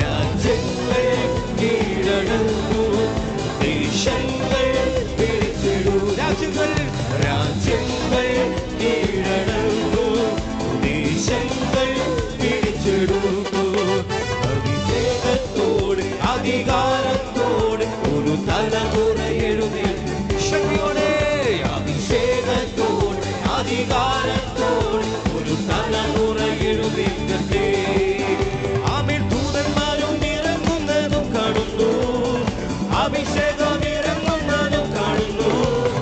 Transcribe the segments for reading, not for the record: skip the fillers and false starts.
രാജ്യങ്ങൾ കീഴടങ്ങൂ, ദേശങ്ങൾ പിടിച്ചിടൂ. രാജ്യങ്ങൾ കീഴടങ്ങൂ, ദേശങ്ങൾ പിടിച്ചിടൂ. അഭിഷേകത്തോട് അധികാരത്തോട് ഒരു തലമുറ എഴുന്നേൽക്കും. ശക്തിയോടെ അഭിഷേകത്തോട് അധികാരത്തോട് ഒരു തലമുറ എഴുന്നേൽക്കട്ടെ. ആമേൻ. ദൂതന്മാരും ഇറങ്ങുന്നതും കാണുന്നു, അഭിഷേകം ഇറങ്ങുന്നതും കാണുന്നു.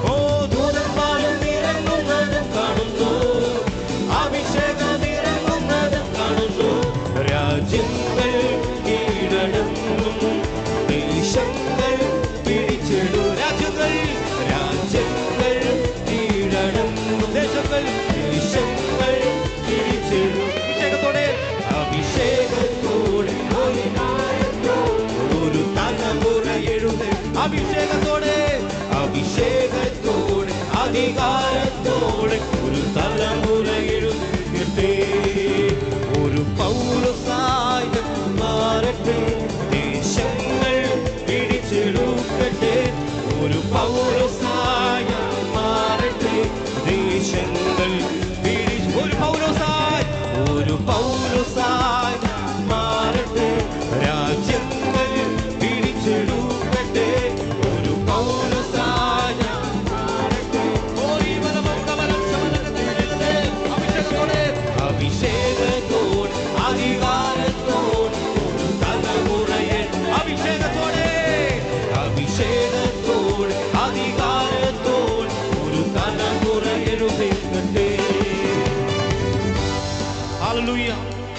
ഓ, ദൂതന്മാരും ഇറങ്ങുന്നതും കാണുന്നു, അഭിഷേകം ഇറങ്ങുന്നതും കാണുന്നു. രാജ്യങ്ങൾ കീഴടങ്ങും, ദേശങ്ങൾ പിടിച്ചിടൂ. രാജ്യങ്ങൾ കീഴടങ്ങും, ദേശങ്ങൾ പിടിച്ചിടൂ. അഭിഷേകത്തോടെ ഒരു തലമുറ എഴുന്നേൽക്കും. അഭിഷേകത്തോടെ അധികാരത്തോടെ ഒരു തലമുറ എഴുന്നേൽക്കട്ടെ. ഒരു പൗലോസായി മാറട്ടെ, ദേശങ്ങൾ പിടിച്ചെടുക്കട്ടെ. ഒരു പൗലോസായി മാറട്ടെ, ദേശങ്ങൾ ഒരു പൗലോസായി മാറട്ടെ, രാജ്യങ്ങൾ പിടിച്ചെടുക്കട്ടെ. ഒരു പൗലോസായി മാറട്ടെ. അഭിഷേകത്തോടെ അധികാരം